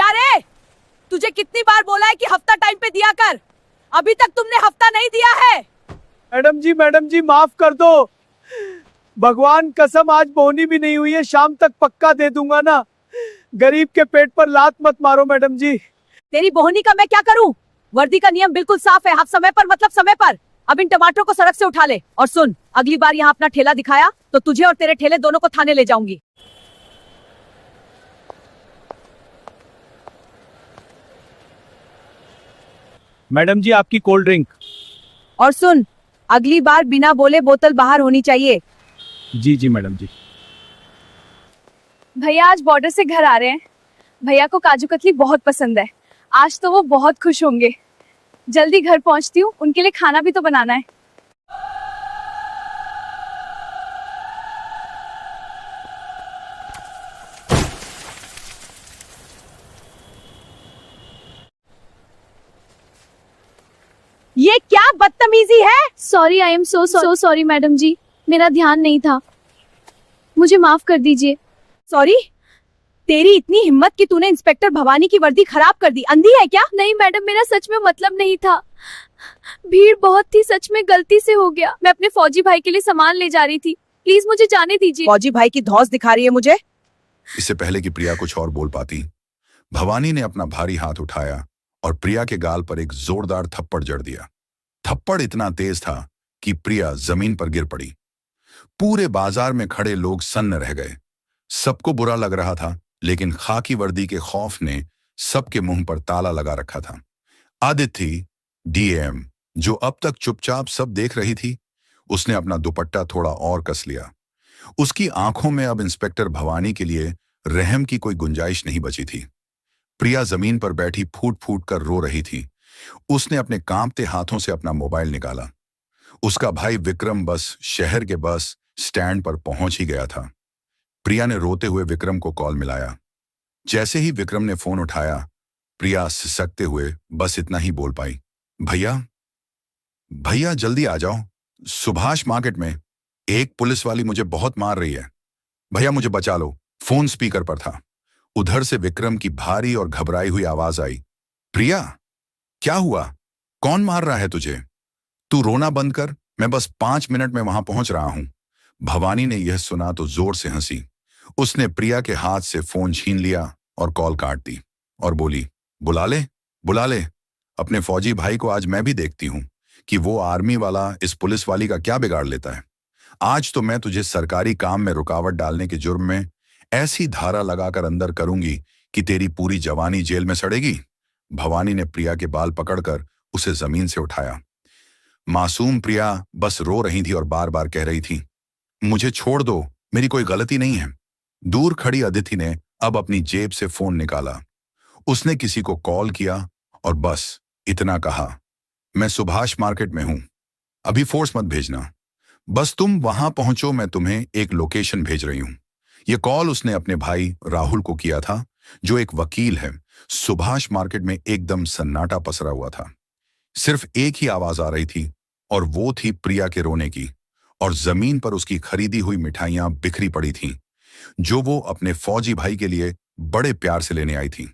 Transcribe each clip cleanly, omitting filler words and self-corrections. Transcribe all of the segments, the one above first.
क्या रे? तुझे कितनी बार बोला है कि हफ्ता टाइम पे दिया कर, अभी तक तुमने हफ्ता नहीं दिया है। मैडम जी माफ कर दो। भगवान कसम आज बोनी भी नहीं हुई है, शाम तक पक्का दे दूंगा ना। गरीब के पेट पर लात मत मारो मैडम जी। तेरी बोहनी का मैं क्या करूं? वर्दी का नियम बिल्कुल साफ है, हाफ समय पर मतलब समय पर। अब इन टमाटरों को सड़क से उठा ले और सुन, अगली बार यहाँ अपना ठेला दिखाया तो तुझे और तेरे ठेले दोनों को थाने ले जाऊंगी। मैडम जी आपकी कोल्ड ड्रिंक। और सुन, अगली बार बिना बोले बोतल बाहर होनी चाहिए। जी मैडम जी। भैया आज बॉर्डर से घर आ रहे हैं। भैया को काजू कतली बहुत पसंद है, आज तो वो बहुत खुश होंगे। जल्दी घर पहुंचती हूँ, उनके लिए खाना भी तो बनाना है। ये क्या बदतमीजी है? Sorry, I am so sorry madam ji, मेरा ध्यान नहीं था, मुझे माफ कर दीजिए। सॉरी? तेरी इतनी हिम्मत कि तूने इंस्पेक्टर भवानी की वर्दी खराब कर दी, अंधी है क्या? नहीं मैडम, मेरा सच में मतलब नहीं था, भीड़ बहुत थी, सच में गलती से हो गया। मैं अपने फौजी भाई के लिए सामान ले जा रही थी, प्लीज मुझे जाने दीजिए। फौजी भाई की धौंस दिखा रही है मुझे। इससे पहले कि प्रिया कुछ और बोल पाती, भवानी ने अपना भारी हाथ उठाया और प्रिया के गाल पर एक जोरदार थप्पड़ जड़ दिया। थप्पड़ इतना तेज था कि प्रिया जमीन पर गिर पड़ी। पूरे बाजार में खड़े लोग सन्न रह गए। सबको बुरा लग रहा था, लेकिन खाकी वर्दी के खौफ ने सबके मुंह पर ताला लगा रखा था। आदित्य डीएम, जो अब तक चुपचाप सब देख रही थी, उसने अपना दुपट्टा थोड़ा और कस लिया। उसकी आंखों में अब इंस्पेक्टर भवानी के लिए रहम की कोई गुंजाइश नहीं बची थी। प्रिया जमीन पर बैठी फूट फूट कर रो रही थी। उसने अपने कांपते हाथों से अपना मोबाइल निकाला। उसका भाई विक्रम बस शहर के बस स्टैंड पर पहुंच ही गया था। प्रिया ने रोते हुए विक्रम को कॉल मिलाया। जैसे ही विक्रम ने फोन उठाया, प्रिया सिसकते हुए बस इतना ही बोल पाई, भैया जल्दी आ जाओ, सुभाष मार्केट में एक पुलिस वाली मुझे बहुत मार रही है, भैया मुझे बचा लो। फोन स्पीकर पर था। उधर से विक्रम की भारी और घबराई हुई आवाज आई, प्रिया क्या हुआ, कौन मार रहा है तुझे? तू रोना बंद कर, मैं बस 5 मिनट में वहां पहुंच रहा हूं। भवानी ने यह सुना तो जोर से हंसी। उसने प्रिया के हाथ से फोन छीन लिया और कॉल काट दी और बोली, बुला ले अपने फौजी भाई को। आज मैं भी देखती हूं कि वो आर्मी वाला इस पुलिस वाली का क्या बिगाड़ लेता है। आज तो मैं तुझे सरकारी काम में रुकावट डालने के जुर्म में ऐसी धारा लगाकर अंदर करूंगी कि तेरी पूरी जवानी जेल में सड़ेगी। भवानी ने प्रिया के बाल पकड़कर उसे जमीन से उठाया। मासूम प्रिया बस रो रही थी और बार बार कह रही थी, मुझे छोड़ दो, मेरी कोई गलती नहीं है। दूर खड़ी अदिति ने अब अपनी जेब से फोन निकाला। उसने किसी को कॉल किया और बस इतना कहा, मैं सुभाष मार्केट में हूं, अभी फोर्स मत भेजना, बस तुम वहां पहुंचो, मैं तुम्हें एक लोकेशन भेज रही हूं। यह कॉल उसने अपने भाई राहुल को किया था, जो एक वकील है। सुभाष मार्केट में एकदम सन्नाटा पसरा हुआ था। सिर्फ एक ही आवाज आ रही थी और वो थी प्रिया के रोने की, और जमीन पर उसकी खरीदी हुई मिठाइयां बिखरी पड़ी थीं, जो वो अपने फौजी भाई के लिए बड़े प्यार से लेने आई थी।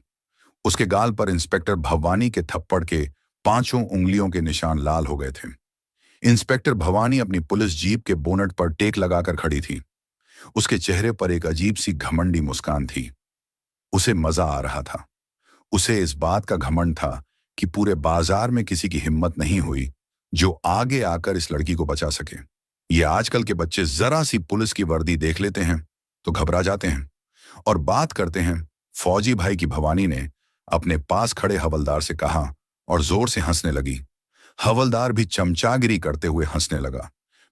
उसके गाल पर इंस्पेक्टर भवानी के थप्पड़ के 5 उंगलियों के निशान लाल हो गए थे। इंस्पेक्टर भवानी अपनी पुलिस जीप के बोनट पर टेक लगाकर खड़ी थी। उसके चेहरे पर एक अजीब सी घमंडी मुस्कान थी। उसे मजा आ रहा था। उसे इस बात का घमंड था कि पूरे बाजार में किसी की हिम्मत नहीं हुई जो आगे आकर इस लड़की को बचा सके। ये आजकल के बच्चे जरा सी पुलिस की वर्दी देख लेते हैं तो घबरा जाते हैं और बात करते हैं। फौजी भाई की भवानी ने अपने पास खड़े हवलदार से कहा और जोर से हंसने लगी। हवलदार भी चमचागिरी करते हुए हंसने लगा।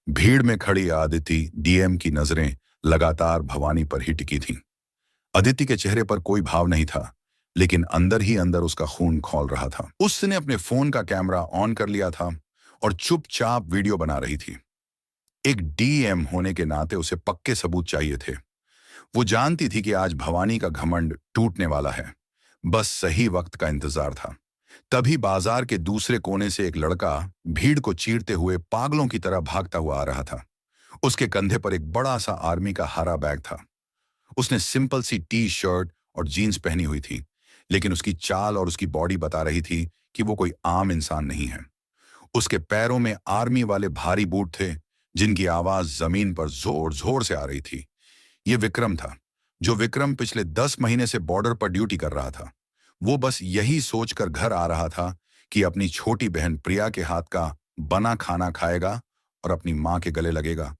भीड़ में खड़ी आदिति डीएम की नजरें लगातार भवानी पर ही टिकी थीं। अदिति के चेहरे पर कोई भाव नहीं था, लेकिन अंदर ही अंदर उसका खून खौल रहा था। उसने अपने फोन का कैमरा ऑन कर लिया था और चुपचाप वीडियो बना रही थी। एक डीएम होने के नाते उसे पक्के सबूत चाहिए थे। वो जानती थी कि आज भवानी का घमंड टूटने वाला है। बस सही वक्त का इंतजार था। तभी बाजार के दूसरे कोने से एक लड़का भीड़ को चीरते हुए पागलों की तरह भागता हुआ आ रहा था। उसके कंधे पर एक बड़ा सा आर्मी का हरा बैग था। उसने सिंपल सी टी शर्ट और जीन्स पहनी हुई थी, लेकिन उसकी चाल और उसकी बॉडी बता रही थी कि वो कोई आम इंसान नहीं है। उसके पैरों में आर्मी वाले भारी बूट थे, जिनकी आवाज जमीन पर जोर जोर से आ रही थी। ये विक्रम था, जो विक्रम पिछले 10 महीने से बॉर्डर पर ड्यूटी कर रहा था। वो बस यही सोचकर घर आ रहा था कि अपनी छोटी बहन प्रिया के हाथ का बना खाना खाएगा और अपनी मां के गले लगेगा।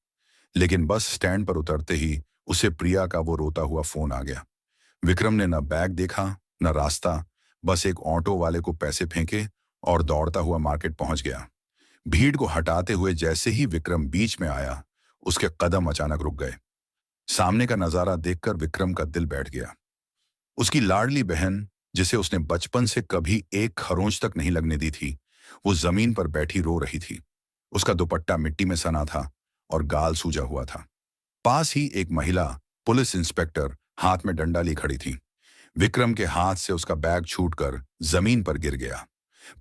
लेकिन बस स्टैंड पर उतरते ही उसे प्रिया का वो रोता हुआ फोन आ गया। विक्रम ने न बैग देखा न रास्ता, बस एक ऑटो वाले को पैसे फेंके और दौड़ता हुआ मार्केट पहुंच गया। भीड़ को हटाते हुए जैसे ही विक्रम बीच में आया, उसके कदम अचानक रुक गए। सामने का नजारा देखकर विक्रम का दिल बैठ गया। उसकी लाडली बहन, जिसे उसने बचपन से कभी एक खरोंच तक नहीं लगने दी थी, वो जमीन पर बैठी रो रही थी। उसका दुपट्टा मिट्टी में सना था और गाल सूजा हुआ था। पास ही एक महिला पुलिस इंस्पेक्टर हाथ में डंडा ली खड़ी थी। विक्रम के हाथ से उसका बैग छूटकर जमीन पर गिर गया।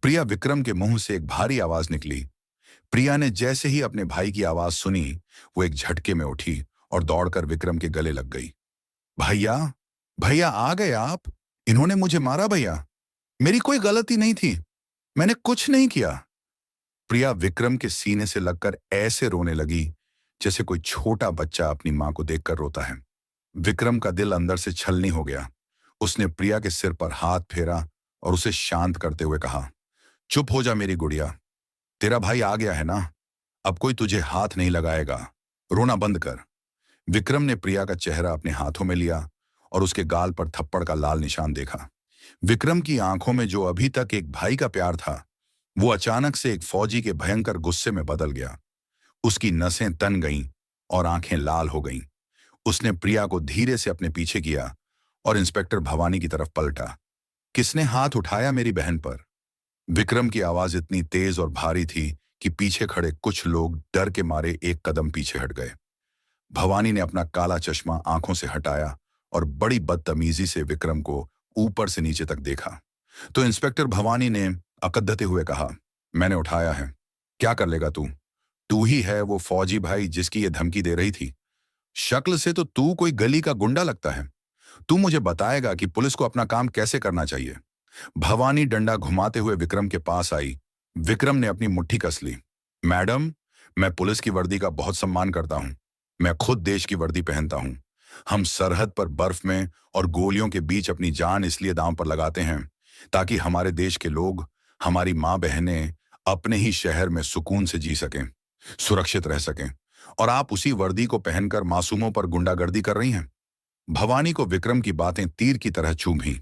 प्रिया विक्रम के मुंह से एक भारी आवाज निकली। प्रिया ने जैसे ही अपने भाई की आवाज सुनी, वो एक झटके में उठी और दौड़कर विक्रम के गले लग गई। भैया, भैया आ गए आप? इन्होंने मुझे मारा भैया, मेरी कोई गलती नहीं थी, मैंने कुछ नहीं किया। प्रिया विक्रम के सीने से लगकर ऐसे रोने लगी जैसे कोई छोटा बच्चा अपनी मां को देखकर रोता है। विक्रम का दिल अंदर से छलनी हो गया। उसने प्रिया के सिर पर हाथ फेरा और उसे शांत करते हुए कहा, चुप हो जा मेरी गुड़िया, तेरा भाई आ गया है ना, अब कोई तुझे हाथ नहीं लगाएगा, रोना बंद कर। विक्रम ने प्रिया का चेहरा अपने हाथों में लिया और उसके गाल पर थप्पड़ का लाल निशान देखा। विक्रम की आंखों में जो अभी तक एक भाई का प्यार था, वो अचानक से एक फौजी के भयंकर गुस्से में बदल गया। उसकी नसें तन गईं और आंखें लाल हो गईं। उसने प्रिया को धीरे से अपने पीछे किया और इंस्पेक्टर भवानी की तरफ पलटा। किसने हाथ उठाया मेरी बहन पर? विक्रम की आवाज इतनी तेज और भारी थी कि पीछे खड़े कुछ लोग डर के मारे एक कदम पीछे हट गए। भवानी ने अपना काला चश्मा आंखों से हटाया और बड़ी बदतमीजी से विक्रम को ऊपर से नीचे तक देखा। तो इंस्पेक्टर भवानी ने अकदते हुए कहा, मैंने उठाया है, क्या कर लेगा तू? तू ही है वो फौजी भाई जिसकी ये धमकी दे रही थी। शक्ल से तो तू कोई गली का गुंडा लगता है। तू मुझे बताएगा कि पुलिस को अपना काम कैसे करना चाहिए। भवानी डंडा घुमाते हुए विक्रम के पास आई। विक्रम ने अपनी मुट्ठी कस ली। मैडम, मैं पुलिस की वर्दी का बहुत सम्मान करता हूं। मैं खुद देश की वर्दी पहनता हूं। हम सरहद पर बर्फ में और गोलियों के बीच अपनी जान इसलिए दांव पर लगाते हैं ताकि हमारे देश के लोग, हमारी मां बहनें अपने ही शहर में सुकून से जी सकें, सुरक्षित रह सकें। और आप उसी वर्दी को पहनकर मासूमों पर गुंडागर्दी कर रही हैं। भवानी को विक्रम की बातें तीर की तरह चुभी।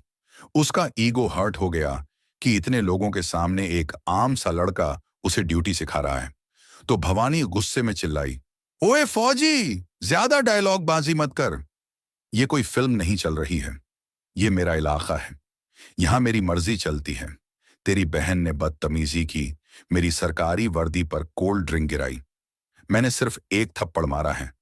उसका ईगो हर्ट हो गया कि इतने लोगों के सामने एक आम सा लड़का उसे ड्यूटी सिखा रहा है। तो भवानी गुस्से में चिल्लाई, ओए फौजी, ज्यादा डायलॉग बाजी मत कर। ये कोई फिल्म नहीं चल रही है, ये मेरा इलाका है, यहां मेरी मर्जी चलती है। तेरी बहन ने बदतमीजी की, मेरी सरकारी वर्दी पर कोल्ड ड्रिंक गिराई। मैंने सिर्फ एक थप्पड़ मारा है।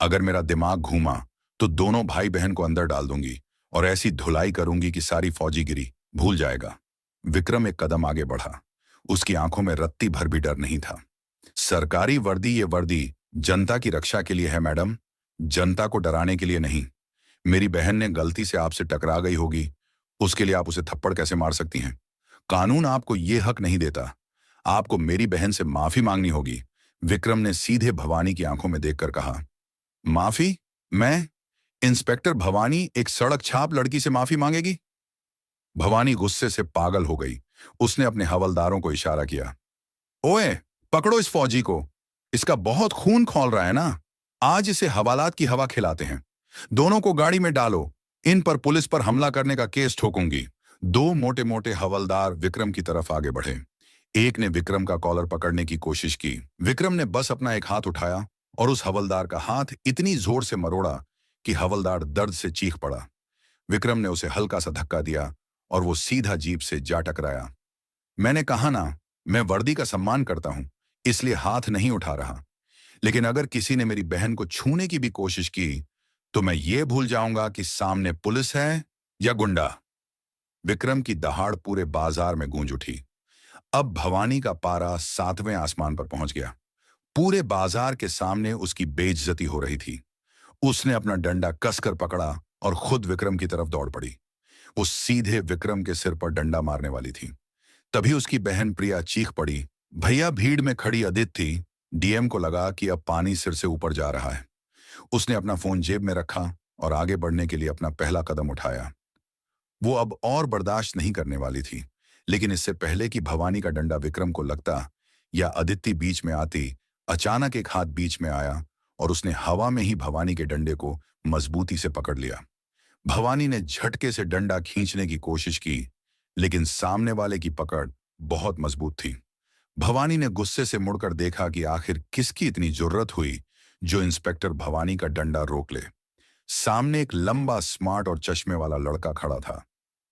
अगर मेरा दिमाग घूमा तो दोनों भाई बहन को अंदर डाल दूंगी और ऐसी धुलाई करूंगी कि सारी फौजीगिरी भूल जाएगा। विक्रम एक कदम आगे बढ़ा। उसकी आंखों में रत्ती भर भी डर नहीं था। सरकारी वर्दी, ये वर्दी जनता की रक्षा के लिए है मैडम, जनता को डराने के लिए नहीं। मेरी बहन ने गलती से आपसे टकरा गई होगी, उसके लिए आप उसे थप्पड़ कैसे मार सकती हैं? कानून आपको यह हक नहीं देता। आपको मेरी बहन से माफी मांगनी होगी। विक्रम ने सीधे भवानी की आंखों में देखकर कहा, माफी? मैं? इंस्पेक्टर भवानी एक सड़क छाप लड़की से माफी मांगेगी? भवानी गुस्से से पागल हो गई। उसने अपने हवलदारों को इशारा किया, ओए पकड़ो इस फौजी को, इसका बहुत खून खौल रहा है ना, आज इसे हवालात की हवा खिलाते हैं। दोनों को गाड़ी में डालो, इन पर पुलिस पर हमला करने का केस ठोकूंगी। दो मोटे मोटे हवलदार विक्रम की तरफ आगे बढ़े। एक ने विक्रम का कॉलर पकड़ने की कोशिश की। विक्रम ने बस अपना एक हाथ उठाया और उस हवलदार का हाथ इतनी जोर से मरोड़ा कि हवलदार दर्द से चीख पड़ा। विक्रम ने उसे हल्का सा धक्का दिया और वो सीधा जीप से जा टकराया। मैंने कहा ना, मैं वर्दी का सम्मान करता हूं, इसलिए हाथ नहीं उठा रहा। लेकिन अगर किसी ने मेरी बहन को छूने की भी कोशिश की तो मैं ये भूल जाऊंगा कि सामने पुलिस है या गुंडा। विक्रम की दहाड़ पूरे बाजार में गूंज उठी। अब भवानी का पारा 7वें आसमान पर पहुंच गया। पूरे बाजार के सामने उसकी बेइज्जती हो रही थी। उसने अपना डंडा कसकर पकड़ा और खुद विक्रम की तरफ दौड़ पड़ी। वो सीधे विक्रम के सिर पर डंडा मारने वाली थी। तभी उसकी बहन प्रिया चीख पड़ी। भैया भीड़ में खड़ी अदिति डीएम को लगा कि अब पानी सिर से ऊपर जा रहा है। उसने अपना फोन जेब में रखा और आगे बढ़ने के लिए अपना पहला कदम उठाया। वो अब और बर्दाश्त नहीं करने वाली थी, लेकिन इससे पहले कि भवानी का डंडा विक्रम को लगता या अदिति बीच में आती, अचानक एक हाथ बीच में आया और उसने हवा में ही भवानी के डंडे को मजबूती से पकड़ लिया। भवानी ने झटके से डंडा खींचने की कोशिश की, लेकिन सामने वाले की पकड़ बहुत मजबूत थी। भवानी ने गुस्से से मुड़कर देखा कि आखिर किसकी इतनी जुर्रत हुई जो इंस्पेक्टर भवानी का डंडा रोक ले। सामने एक लंबा, स्मार्ट और चश्मे वाला लड़का खड़ा था।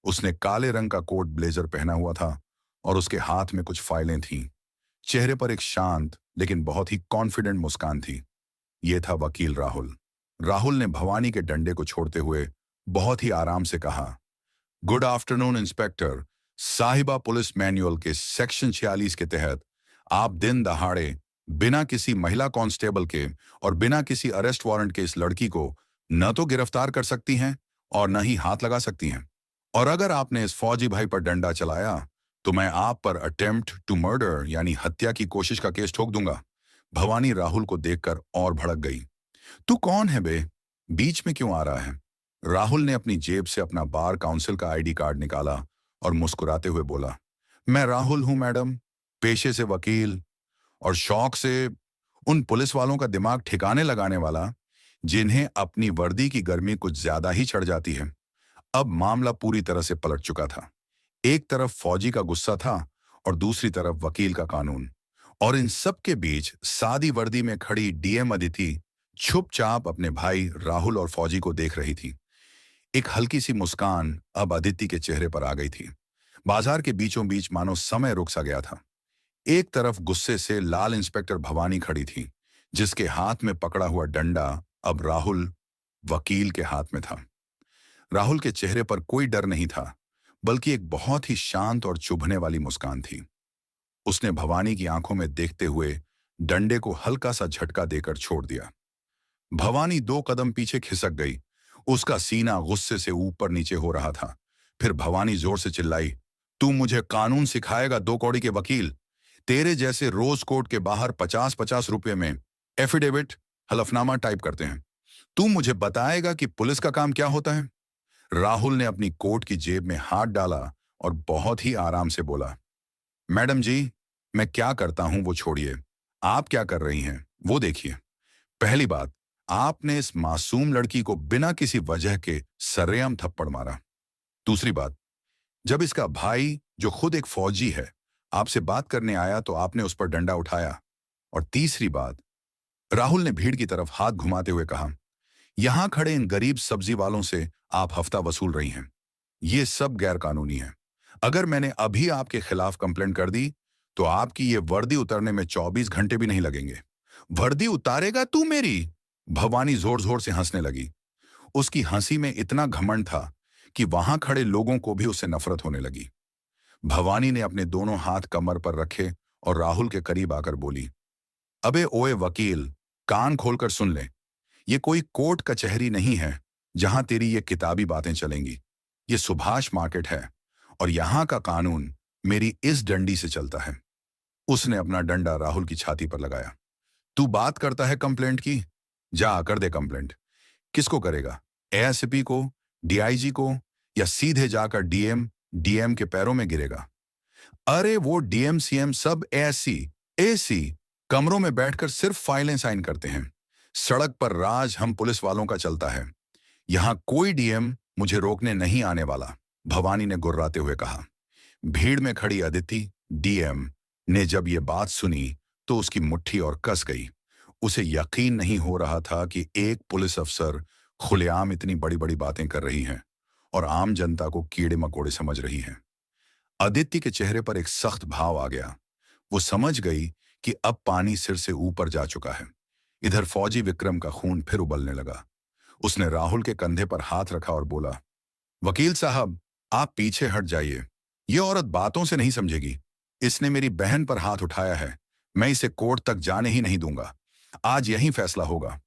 उसने काले रंग का कोट ब्लेजर पहना हुआ था और उसके हाथ में कुछ फाइलें थीं। चेहरे पर एक शांत लेकिन बहुत ही कॉन्फिडेंट मुस्कान थी। यह था वकील राहुल। राहुल ने भवानी के डंडे को छोड़ते हुए बहुत ही आराम से कहा, गुड आफ्टरनून इंस्पेक्टर। साहिबा पुलिस मैनुअल के सेक्शन 46 के तहत आप दिन दहाड़े बिना किसी महिला कांस्टेबल के और बिना किसी अरेस्ट वारंट के इस लड़की को न तो गिरफ्तार कर सकती हैं और न ही हाथ लगा सकती हैं। और अगर आपने इस फौजी भाई पर डंडा चलाया तो मैं आप पर अटेम्प्ट टू मर्डर यानी हत्या की कोशिश का केस ठोक दूंगा। भवानी राहुल को देखकर और भड़क गई। तू कौन है बे? बीच में क्यों आ रहा है? राहुल ने अपनी जेब से अपना बार काउंसिल का आईडी कार्ड निकाला और मुस्कुराते हुए बोला, मैं राहुल हूं मैडम, पेशे से वकील और शौक से उन पुलिस वालों का दिमाग ठिकाने लगाने वाला जिन्हें अपनी वर्दी की गर्मी कुछ ज्यादा ही चढ़ जाती है। अब मामला पूरी तरह से पलट चुका था। एक तरफ फौजी का गुस्सा था और दूसरी तरफ वकील का कानून, और इन सब के बीच सादी वर्दी में खड़ी डीएम अदिति चुपचाप अपने भाई राहुल और फौजी को देख रही थी। एक हल्की सी मुस्कान अब अदिति के चेहरे पर आ गई थी। बाजार के बीचों बीच मानो समय रुक सा गया था। एक तरफ गुस्से से लाल इंस्पेक्टर भवानी खड़ी थी, जिसके हाथ में पकड़ा हुआ डंडा अब राहुल वकील के हाथ में था। राहुल के चेहरे पर कोई डर नहीं था, बल्कि एक बहुत ही शांत और चुभने वाली मुस्कान थी। उसने भवानी की आंखों में देखते हुए डंडे को हल्का सा झटका देकर छोड़ दिया। भवानी 2 कदम पीछे खिसक गई। उसका सीना गुस्से से ऊपर नीचे हो रहा था। फिर भवानी जोर से चिल्लाई, तू मुझे कानून सिखाएगा 2 कौड़ी के वकील? तेरे जैसे रोज कोर्ट के बाहर 50-50 रुपए में एफिडेविट हलफनामा टाइप करते हैं। तू मुझे बताएगा कि पुलिस का काम क्या होता है? राहुल ने अपनी कोट की जेब में हाथ डाला और बहुत ही आराम से बोला, मैडम जी, मैं क्या करता हूं वो छोड़िए, आप क्या कर रही हैं वो देखिए। पहली बात, आपने इस मासूम लड़की को बिना किसी वजह के सरेआम थप्पड़ मारा। दूसरी बात, जब इसका भाई जो खुद एक फौजी है आपसे बात करने आया तो आपने उस पर डंडा उठाया। और तीसरी बात, राहुल ने भीड़ की तरफ हाथ घुमाते हुए कहा, यहां खड़े इन गरीब सब्जी वालों से आप हफ्ता वसूल रही हैं। ये सब गैर कानूनी है। अगर मैंने अभी आपके खिलाफ कंप्लेंट कर दी तो आपकी ये वर्दी उतरने में 24 घंटे भी नहीं लगेंगे। वर्दी उतारेगा तू मेरी? भवानी जोर जोर से हंसने लगी। उसकी हंसी में इतना घमंड था कि वहां खड़े लोगों को भी उससे नफरत होने लगी। भवानी ने अपने दोनों हाथ कमर पर रखे और राहुल के करीब आकर बोली, अबे ओए वकील, कान खोलकर सुन ले। ये कोई कोर्ट कचहरी नहीं है जहां तेरी ये किताबी बातें चलेंगी। ये सुभाष मार्केट है और यहां का कानून मेरी इस डंडी से चलता है। उसने अपना डंडा राहुल की छाती पर लगाया। तू बात करता है कंप्लेंट की? जा कर दे कंप्लेंट। किसको करेगा? एएसपी को, डीआईजी को, या सीधे जाकर डीएम के पैरों में गिरेगा? अरे वो डीएम सीएम सब एसी कमरों में बैठकर सिर्फ फाइलें साइन करते हैं। सड़क पर राज हम पुलिस वालों का चलता है। यहां कोई डीएम मुझे रोकने नहीं आने वाला, भवानी ने गुर्राते हुए कहा। भीड़ में खड़ी अदिति डीएम ने जब ये बात सुनी तो उसकी मुट्ठी और कस गई। उसे यकीन नहीं हो रहा था कि एक पुलिस अफसर खुलेआम इतनी बड़ी बड़ी बातें कर रही हैं और आम जनता को कीड़े मकोड़े समझ रही है। अदिति के चेहरे पर एक सख्त भाव आ गया। वो समझ गई कि अब पानी सिर से ऊपर जा चुका है। इधर फौजी विक्रम का खून फिर उबलने लगा। उसने राहुल के कंधे पर हाथ रखा और बोला, वकील साहब, आप पीछे हट जाइए। ये औरत बातों से नहीं समझेगी। इसने मेरी बहन पर हाथ उठाया है। मैं इसे कोर्ट तक जाने ही नहीं दूंगा। आज यही फैसला होगा।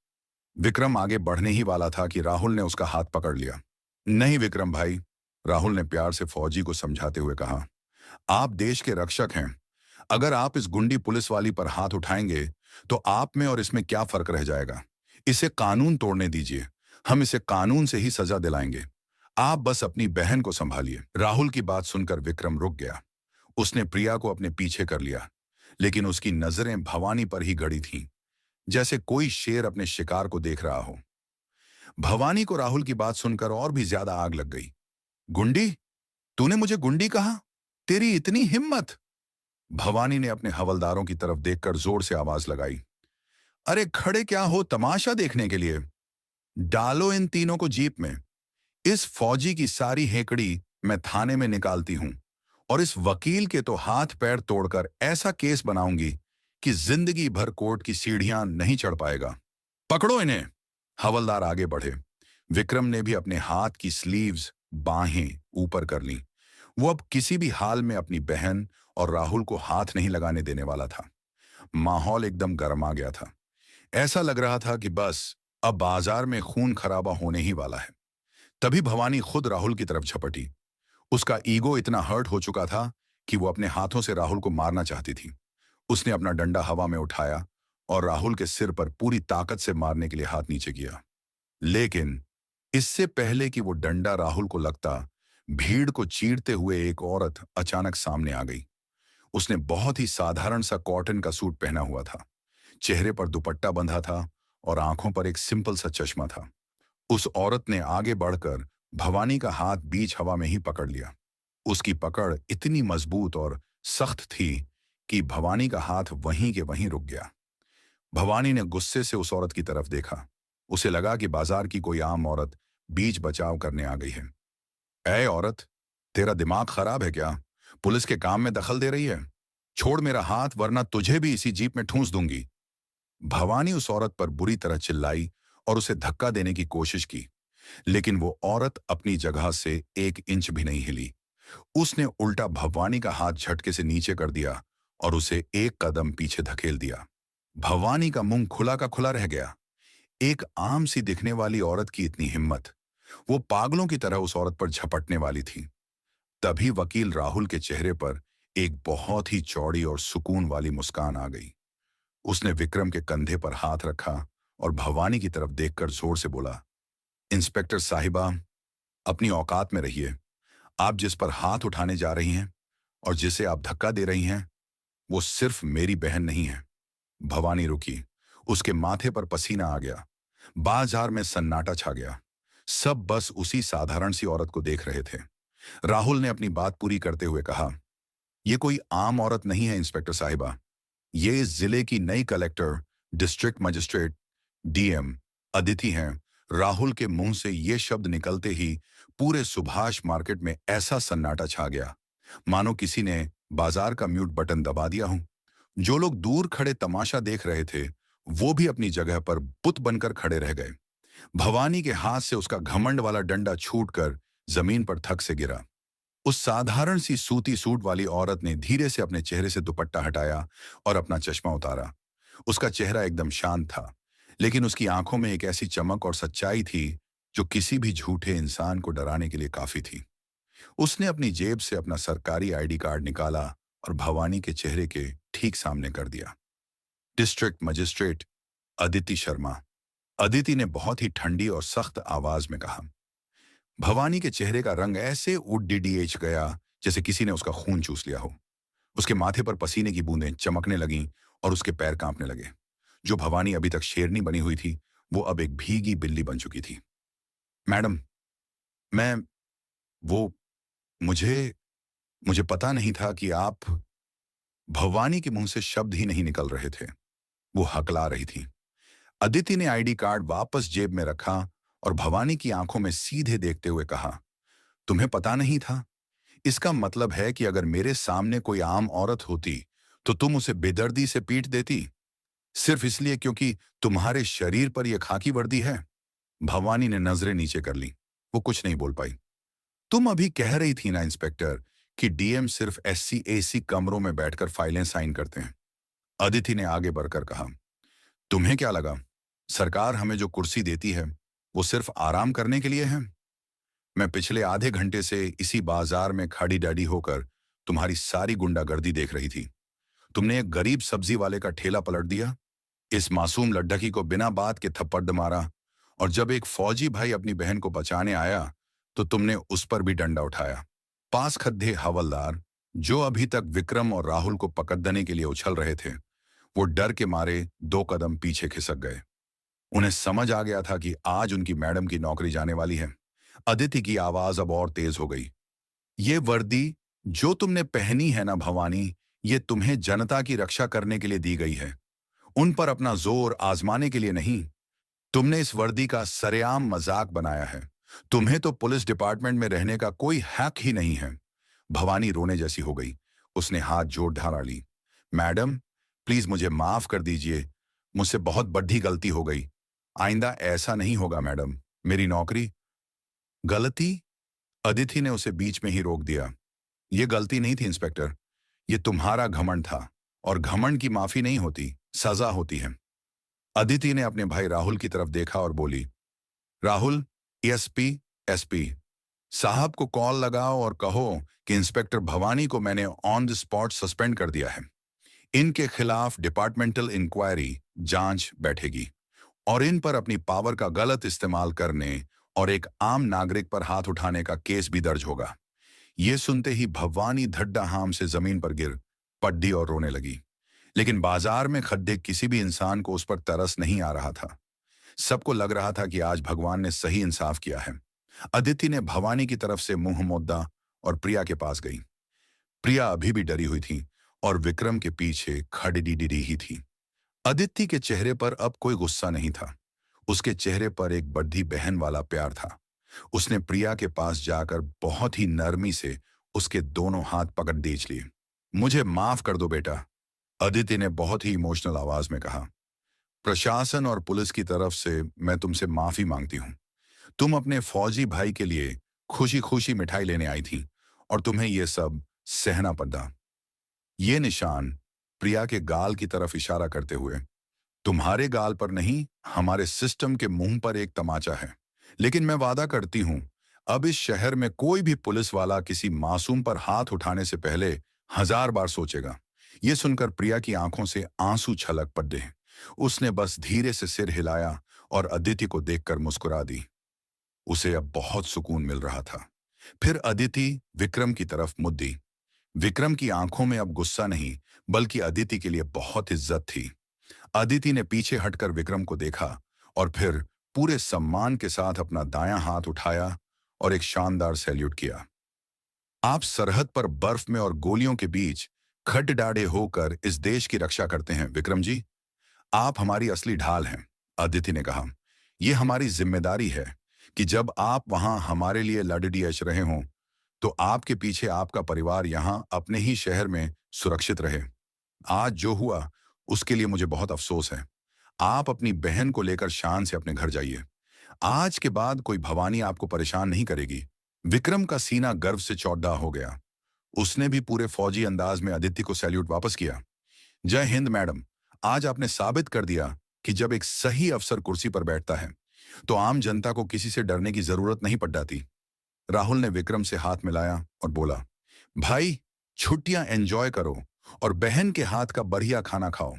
विक्रम आगे बढ़ने ही वाला था कि राहुल ने उसका हाथ पकड़ लिया। नहीं विक्रम भाई, राहुल ने प्यार से फौजी को समझाते हुए कहा, आप देश के रक्षक हैं। अगर आप इस गुंडी पुलिस वाली पर हाथ उठाएंगे तो आप में और इसमें क्या फर्क रह जाएगा। इसे कानून तोड़ने दीजिए, हम इसे कानून से ही सजा दिलाएंगे। आप बस अपनी बहन को संभालिए। राहुल की बात सुनकर विक्रम रुक गया। उसने प्रिया को अपने पीछे कर लिया, लेकिन उसकी नजरें भवानी पर ही गड़ी थीं, जैसे कोई शेर अपने शिकार को देख रहा हो। भवानी को राहुल की बात सुनकर और भी ज्यादा आग लग गई। गुंडी? तूने मुझे गुंडी कहा? तेरी इतनी हिम्मत? भवानी ने अपने हवलदारों की तरफ देखकर जोर से आवाज लगाई। अरे खड़े क्या हो तमाशा देखने के लिए? डालो इन तीनों को जीप में। इस फौजी की सारी हेकड़ी मैं थाने में निकालती हूं और इस वकील के तो हाथ पैर तोड़कर ऐसा केस बनाऊंगी कि जिंदगी भर कोर्ट की सीढ़ियां नहीं चढ़ पाएगा। पकड़ो इन्हें। हवलदार आगे बढ़े। विक्रम ने भी अपने हाथ की स्लीव्स, बाहें ऊपर कर लीं। वो अब किसी भी हाल में अपनी बहन और राहुल को हाथ नहीं लगाने देने वाला था। माहौल एकदम गर्मा गया था। ऐसा लग रहा था कि बस अब बाजार में खून खराबा होने ही वाला है। तभी भवानी खुद राहुल की तरफ झपटी। उसका ईगो इतना हर्ट हो चुका था कि वो अपने हाथों से राहुल को मारना चाहती थी। उसने अपना डंडा हवा में उठाया और राहुल के सिर पर पूरी ताकत से मारने के लिए हाथ नीचे किया। लेकिन इससे पहले कि वो डंडा राहुल को लगता, भीड़ को चीरते हुए एक औरत अचानक सामने आ गई। उसने बहुत ही साधारण सा कॉटन का सूट पहना हुआ था, चेहरे पर दुपट्टा बंधा था और आंखों पर एक सिंपल सा चश्मा था। उस औरत ने आगे बढ़कर भवानी का हाथ बीच हवा में ही पकड़ लिया। उसकी पकड़ इतनी मजबूत और सख्त थी कि भवानी का हाथ वहीं के वहीं रुक गया। भवानी ने गुस्से से उस औरत की तरफ देखा। उसे लगा कि बाजार की कोई आम औरत बीच बचाव करने आ गई है। ऐ औरत, तेरा दिमाग खराब है क्या? पुलिस के काम में दखल दे रही है? छोड़ मेरा हाथ, वरना तुझे भी इसी जीप में ठूंस दूंगी। भवानी उस औरत पर बुरी तरह चिल्लाई और उसे धक्का देने की कोशिश की, लेकिन वो औरत अपनी जगह से 1 इंच भी नहीं हिली। उसने उल्टा भवानी का हाथ झटके से नीचे कर दिया और उसे 1 कदम पीछे धकेल दिया। भवानी का मुंह खुला का खुला रह गया। एक आम सी दिखने वाली औरत की इतनी हिम्मत! वो पागलों की तरह उस औरत पर झपटने वाली थी। तभी वकील राहुल के चेहरे पर एक बहुत ही चौड़ी और सुकून वाली मुस्कान आ गई। उसने विक्रम के कंधे पर हाथ रखा और भवानी की तरफ देखकर जोर से बोला, इंस्पेक्टर साहिबा, अपनी औकात में रहिए। आप जिस पर हाथ उठाने जा रही हैं और जिसे आप धक्का दे रही हैं, वो सिर्फ मेरी बहन नहीं है। भवानी रुकी। उसके माथे पर पसीना आ गया। बाजार में सन्नाटा छा गया। सब बस उसी साधारण सी औरत को देख रहे थे। राहुल ने अपनी बात पूरी करते हुए कहा, यह कोई आम औरत नहीं है इंस्पेक्टर साहिबा। ये इस जिले की नई collector, district magistrate, DM Aditi हैं। राहुल के मुंह से ये शब्द निकलते ही पूरे सुभाष मार्केट में ऐसा सन्नाटा छा गया, मानो किसी ने बाजार का म्यूट बटन दबा दिया हो। जो लोग दूर खड़े तमाशा देख रहे थे, वो भी अपनी जगह पर बुत बनकर खड़े रह गए। भवानी के हाथ से उसका घमंड वाला डंडा छूटकर जमीन पर थक से गिरा। उस साधारण सी सूती सूट वाली औरत ने धीरे से अपने चेहरे से दुपट्टा हटाया और अपना चश्मा उतारा। उसका चेहरा एकदम शांत था, लेकिन उसकी आंखों में एक ऐसी चमक और सच्चाई थी जो किसी भी झूठे इंसान को डराने के लिए काफी थी। उसने अपनी जेब से अपना सरकारी आईडी कार्ड निकाला और भवानी के चेहरे के ठीक सामने कर दिया। District magistrate Aditi Sharma. अदिति ने बहुत ही ठंडी और सख्त आवाज में कहा। भवानी के चेहरे का रंग ऐसे उड़ीच गया जैसे किसी ने उसका खून चूस लिया हो। उसके माथे पर पसीने की बूंदें चमकने लगीं और उसके पैर कांपने लगे। जो भवानी अभी तक शेरनी बनी हुई थी, वो अब एक भीगी बिल्ली बन चुकी थी। मैडम, मुझे पता नहीं था कि आप। भवानी के मुंह से शब्द ही नहीं निकल रहे थे। वो हकला रही थी। अदिति ने आईडी कार्ड वापस जेब में रखा और भवानी की आंखों में सीधे देखते हुए कहा, तुम्हें पता नहीं था? इसका मतलब है कि अगर मेरे सामने कोई आम औरत होती तो तुम उसे बेदर्दी से पीट देती, सिर्फ इसलिए क्योंकि तुम्हारे शरीर पर यह खाकी वर्दी है। भवानी ने नजरें नीचे कर ली। वो कुछ नहीं बोल पाई। तुम अभी कह रही थी ना इंस्पेक्टर कि डीएम सिर्फ एससी एसी कमरों में बैठकर फाइलें साइन करते हैं। अदिति ने आगे बढ़कर कहा, तुम्हें क्या लगा सरकार हमें जो कुर्सी देती है वो सिर्फ आराम करने के लिए है? मैं पिछले आधे घंटे से इसी बाजार में खाड़ी डाडी होकर तुम्हारी सारी गुंडागर्दी देख रही थी। तुमने एक गरीब सब्जी वाले का ठेला पलट दिया, इस मासूम लड्ढकी को बिना बात के थप्पड़ मारा, और जब एक फौजी भाई अपनी बहन को बचाने आया तो तुमने उस पर भी डंडा उठाया। पास खद्दे हवलदार, जो अभी तक विक्रम और राहुल को पकड़ने के लिए उछल रहे थे, वो डर के मारे 2 कदम पीछे खिसक गए। उन्हें समझ आ गया था कि आज उनकी मैडम की नौकरी जाने वाली है। अदिति की आवाज अब और तेज हो गई। ये वर्दी जो तुमने पहनी है ना भवानी, ये तुम्हें जनता की रक्षा करने के लिए दी गई है, उन पर अपना जोर आजमाने के लिए नहीं। तुमने इस वर्दी का सरेआम मजाक बनाया है। तुम्हें तो पुलिस डिपार्टमेंट में रहने का कोई हक ही नहीं है। भवानी रोने जैसी हो गई। उसने हाथ जोड़ ढाला ली। मैडम, प्लीज मुझे माफ कर दीजिए, मुझसे बहुत बड़ी गलती हो गई। आइंदा ऐसा नहीं होगा मैडम। मेरी नौकरी। गलती? अदिति ने उसे बीच में ही रोक दिया। यह गलती नहीं थी इंस्पेक्टर, यह तुम्हारा घमंड था, और घमंड की माफी नहीं होती, सजा होती है। अदिति ने अपने भाई राहुल की तरफ देखा और बोली, राहुल, एसपी साहब को कॉल लगाओ और कहो कि इंस्पेक्टर भवानी को मैंने ऑन द स्पॉट सस्पेंड कर दिया है। इनके खिलाफ डिपार्टमेंटल इंक्वायरी जांच बैठेगी और इन पर अपनी पावर का गलत इस्तेमाल करने और एक आम नागरिक पर हाथ उठाने का केस भी दर्ज होगा। यह सुनते ही भवानी धड्डा हाम से जमीन पर गिर पड्डी और रोने लगी। लेकिन बाजार में खड्डे किसी भी इंसान को उस पर तरस नहीं आ रहा था। सबको लग रहा था कि आज भगवान ने सही इंसाफ किया है। अदिति ने भवानी की तरफ से मुंह मोद्दा और प्रिया के पास गई। प्रिया अभी भी डरी हुई थी और विक्रम के पीछे खड़ी ही थी। अदिति के चेहरे पर अब कोई गुस्सा नहीं था। उसके चेहरे पर एक बड़ी बहन वाला प्यार था। उसने प्रिया के पास जाकर बहुत ही नरमी से उसके दोनों हाथ पकड़ दींच लिए। मुझे माफ कर दो बेटा, अदिति ने बहुत ही इमोशनल आवाज में कहा। प्रशासन और पुलिस की तरफ से मैं तुमसे माफी मांगती हूं। तुम अपने फौजी भाई के लिए खुशी खुशी मिठाई लेने आई थी और तुम्हें यह सब सहना पड़ा। ये निशान, प्रिया के गाल की तरफ इशारा करते हुए, तुम्हारे गाल पर नहीं, हमारे सिस्टम के मुंह पर एक तमाचा है। लेकिन मैं वादा करती हूं, अब इस शहर में कोई भी पुलिस वाला किसी मासूम पर हाथ उठाने से पहले 1000 बार सोचेगा। यह सुनकर प्रिया की आंखों से आंसू छलक पड़े। उसने बस धीरे से सिर हिलाया और अदिति को देखकर मुस्कुरा दी। उसे अब बहुत सुकून मिल रहा था। फिर अदिति विक्रम की तरफ मुद्दी। विक्रम की आंखों में अब गुस्सा नहीं, बल्कि अदिति के लिए बहुत इज्जत थी। अदिति ने पीछे हटकर विक्रम को देखा और फिर पूरे सम्मान के साथ अपना दायां हाथ उठाया और एक शानदार सैल्यूट किया। आप सरहद पर बर्फ में और गोलियों के बीच खड्डाढ़े होकर इस देश की रक्षा करते हैं विक्रम जी। आप हमारी असली ढाल हैं, अदिति ने कहा। यह हमारी जिम्मेदारी है कि जब आप वहां हमारे लिए लड़डियच रहे हों तो आपके पीछे आपका परिवार यहां अपने ही शहर में सुरक्षित रहे। आज जो हुआ उसके लिए मुझे बहुत अफसोस है। आप अपनी बहन को लेकर शान से अपने घर जाइए। आज के बाद कोई भवानी आपको परेशान नहीं करेगी। विक्रम का सीना गर्व से चौड़ा हो गया। उसने भी पूरे फौजी अंदाज में अदिति को सैल्यूट वापस किया। जय हिंद मैडम, आज आपने साबित कर दिया कि जब एक सही अफसर कुर्सी पर बैठता है तो आम जनता को किसी से डरने की जरूरत नहीं पड़ जाती। राहुल ने विक्रम से हाथ मिलाया और बोला, भाई छुट्टियां एंजॉय करो और बहन के हाथ का बढ़िया खाना खाओ।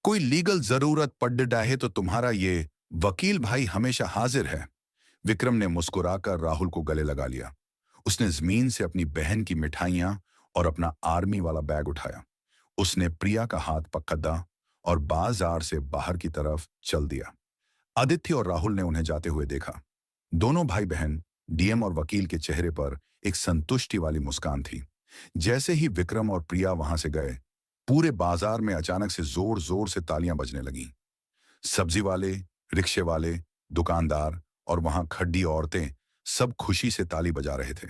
कोई लीगल जरूरत पड़ जाए तो तुम्हारा ये वकील भाई हमेशा हाजिर है। विक्रम ने मुस्कुराकर राहुल को गले लगा लिया। उसने जमीन से अपनी बहन की मिठाइयां और अपना आर्मी वाला बैग उठाया। उसने प्रिया का हाथ पकड़ा और बाजार से बाहर की तरफ चल दिया। आदित्य और राहुल ने उन्हें जाते हुए देखा। दोनों भाई बहन, डीएम और वकील के चेहरे पर एक संतुष्टि वाली मुस्कान थी। जैसे ही विक्रम और प्रिया वहां से गए, पूरे बाजार में अचानक से जोर जोर से तालियां बजने लगीं। सब्जी वाले, रिक्शे वाले, दुकानदार और वहां खड्डी औरतें सब खुशी से ताली बजा रहे थे।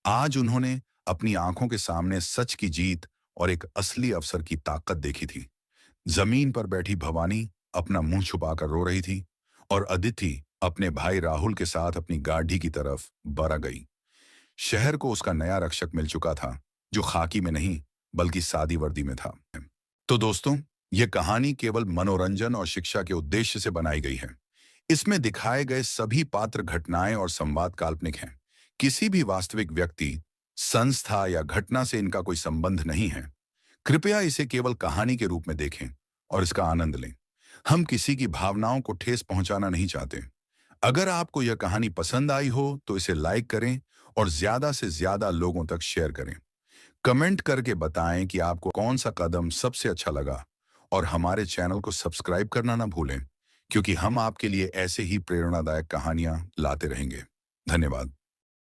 आज उन्होंने अपनी आंखों के सामने सच की जीत और एक असली अफसर की ताकत देखी थी। जमीन पर बैठी भवानी अपना मुंह छुपाकर रो रही थी और अदिति अपने भाई राहुल के साथ अपनी गाड़ी की तरफ बरा गई। शहर को उसका नया रक्षक मिल चुका था, जो खाकी में नहीं बल्कि सादी वर्दी में था। तो दोस्तों, यह कहानी केवल मनोरंजन और शिक्षा के उद्देश्य से बनाई गई है। इसमें दिखाए गए सभी पात्र, घटनाएं और संवाद काल्पनिक हैं। किसी भी वास्तविक व्यक्ति, संस्था या घटना से इनका कोई संबंध नहीं है। कृपया इसे केवल कहानी के रूप में देखें और इसका आनंद लें। हम किसी की भावनाओं को ठेस पहुंचाना नहीं चाहते। अगर आपको यह कहानी पसंद आई हो तो इसे लाइक करें और ज्यादा से ज्यादा लोगों तक शेयर करें। कमेंट करके बताएं कि आपको कौन सा कदम सबसे अच्छा लगा और हमारे चैनल को सब्सक्राइब करना ना भूलें, क्योंकि हम आपके लिए ऐसे ही प्रेरणादायक कहानियां लाते रहेंगे। धन्यवाद।